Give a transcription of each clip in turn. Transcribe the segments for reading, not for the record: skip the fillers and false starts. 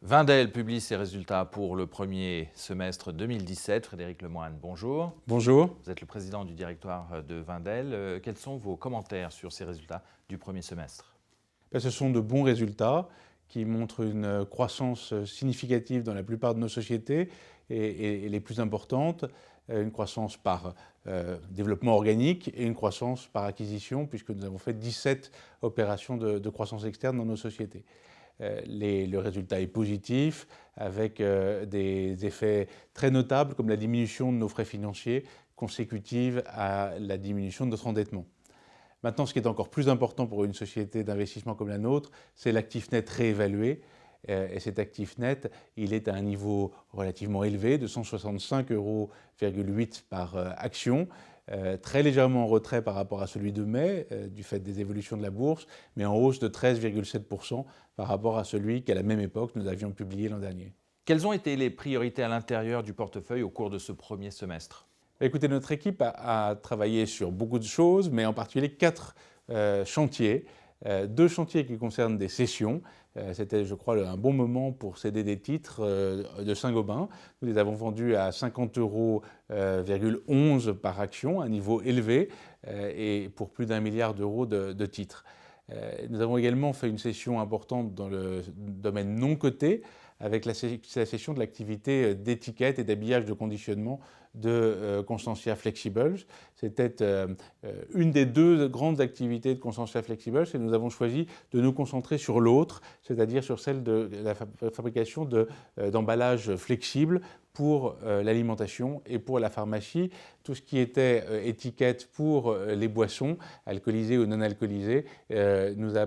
Wendel publie ses résultats pour le premier semestre 2017. Frédéric Lemoine, bonjour. Bonjour. Vous êtes le président du directoire de Wendel. Quels sont vos commentaires sur ces résultats du premier semestre? Ce sont de bons résultats qui montrent une croissance significative dans la plupart de nos sociétés et les plus importantes, une croissance par développement organique et une croissance par acquisition, puisque nous avons fait 17 opérations de croissance externe dans nos sociétés. Le résultat est positif, avec des effets très notables comme la diminution de nos frais financiers consécutive à la diminution de notre endettement. Maintenant, ce qui est encore plus important pour une société d'investissement comme la nôtre, c'est l'actif net réévalué. Et cet actif net, il est à un niveau relativement élevé de 165,8 € par action, très légèrement en retrait par rapport à celui de mai, du fait des évolutions de la bourse, mais en hausse de 13,7% par rapport à celui qu'à la même époque nous avions publié l'an dernier. Quelles ont été les priorités à l'intérieur du portefeuille au cours de ce premier semestre? Écoutez, notre équipe a travaillé sur beaucoup de choses, mais en particulier 4 chantiers. 2 chantiers qui concernent des cessions. C'était, je crois, un bon moment pour céder des titres de Saint-Gobain. Nous les avons vendus à 50,11 € par action, un niveau élevé, et pour plus d'1 milliard d'euros de titres. Nous avons également fait une cession importante dans le domaine non coté, avec la cession de l'activité d'étiquette et d'habillage de conditionnement de Constantia Flexibles. C'était une des 2 grandes activités de Constantia Flexibles et nous avons choisi de nous concentrer sur l'autre, c'est-à-dire sur celle de la fabrication d'emballages flexibles pour l'alimentation et pour la pharmacie. Tout ce qui était étiquette pour les boissons, alcoolisées ou non alcoolisées, nous a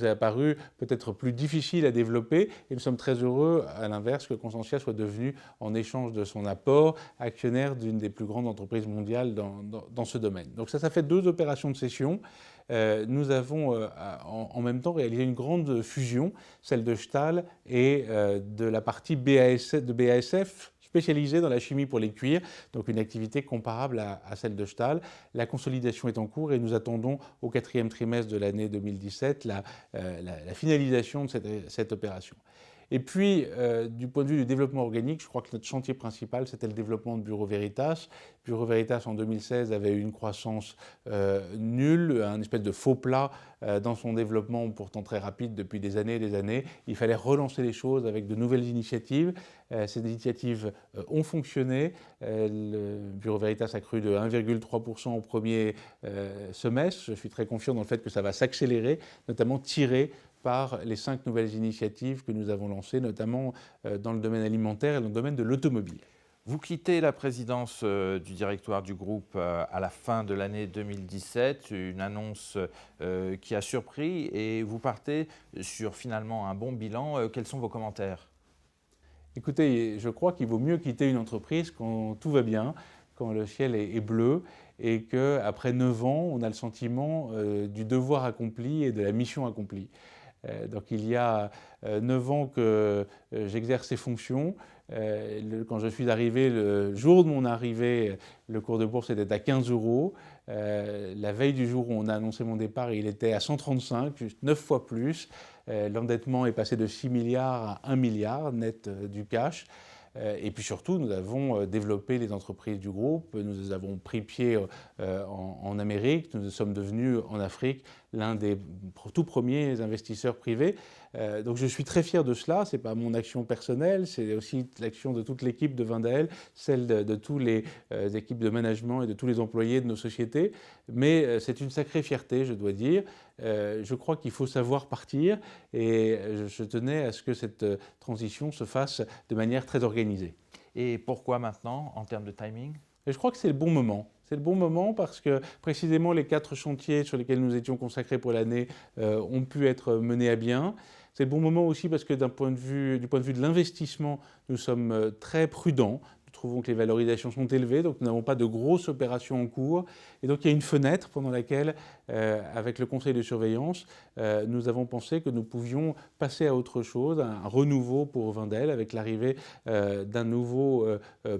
apparu peut-être plus difficile à développer et nous sommes très heureux, à l'inverse, que Constantia soit devenue, en échange de son apport, actionnaire d'une des plus grandes entreprises mondiales dans ce domaine. Donc ça fait 2 opérations de cession. Nous avons en même temps réalisé une grande fusion, celle de Stahl et de la partie de BASF, spécialisée dans la chimie pour les cuirs, donc une activité comparable à celle de Stahl. La consolidation est en cours et nous attendons au 4e trimestre de l'année 2017 la finalisation de cette opération. Et puis, du point de vue du développement organique, je crois que notre chantier principal, c'était le développement de Bureau Veritas. Bureau Veritas, en 2016, avait eu une croissance nulle, un espèce de faux plat dans son développement, pourtant très rapide depuis des années et des années. Il fallait relancer les choses avec de nouvelles initiatives. Ces initiatives ont fonctionné. Le Bureau Veritas a cru de 1,3% au premier semestre. Je suis très confiant dans le fait que ça va s'accélérer, notamment tiré par les 5 nouvelles initiatives que nous avons lancées, notamment dans le domaine alimentaire et dans le domaine de l'automobile. Vous quittez la présidence du directoire du groupe à la fin de l'année 2017, une annonce qui a surpris, et vous partez sur finalement un bon bilan. Quels sont vos commentaires? Écoutez, je crois qu'il vaut mieux quitter une entreprise quand tout va bien, quand le ciel est bleu, et qu'après 9 ans, on a le sentiment du devoir accompli et de la mission accomplie. Donc il y a 9 ans que j'exerce ces fonctions. Quand je suis arrivé, le jour de mon arrivée, le cours de bourse était à 15 €. La veille du jour où on a annoncé mon départ, il était à 135, juste 9 fois plus. L'endettement est passé de 6 milliards à 1 milliard net du cash. Et puis surtout, nous avons développé les entreprises du groupe, nous avons pris pied en Amérique, nous sommes devenus en Afrique l'un des tout premiers investisseurs privés. Donc je suis très fier de cela, ce n'est pas mon action personnelle, c'est aussi l'action de toute l'équipe de Wendel, celle de tous les équipes de management et de tous les employés de nos sociétés. Mais c'est une sacrée fierté, je dois dire. Je crois qu'il faut savoir partir et je tenais à ce que cette transition se fasse de manière très organisée. Et pourquoi maintenant, en termes de timing? Et je crois que c'est le bon moment. C'est le bon moment parce que précisément les 4 chantiers sur lesquels nous étions consacrés pour l'année ont pu être menés à bien. C'est le bon moment aussi parce que du point de vue de l'investissement, nous sommes très prudents. Nous trouvons que les valorisations sont élevées, donc nous n'avons pas de grosses opérations en cours. Et donc il y a une fenêtre pendant laquelle avec le conseil de surveillance, nous avons pensé que nous pouvions passer à autre chose, un renouveau pour Wendel, avec l'arrivée d'un nouveau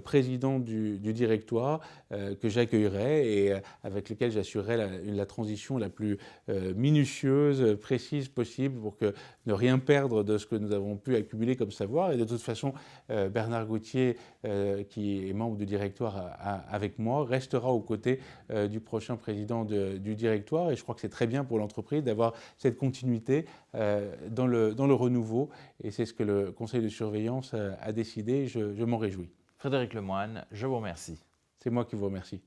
président du directoire que j'accueillerai et avec lequel j'assurerai la transition la plus minutieuse, précise possible pour ne rien perdre de ce que nous avons pu accumuler comme savoir. Et de toute façon, Bernard Gauthier, qui est membre du directoire avec moi, restera aux côtés du prochain président du directoire. Et je crois que c'est très bien pour l'entreprise d'avoir cette continuité dans le renouveau. Et c'est ce que le conseil de surveillance a décidé. Je m'en réjouis. Frédéric Lemoine, je vous remercie. C'est moi qui vous remercie.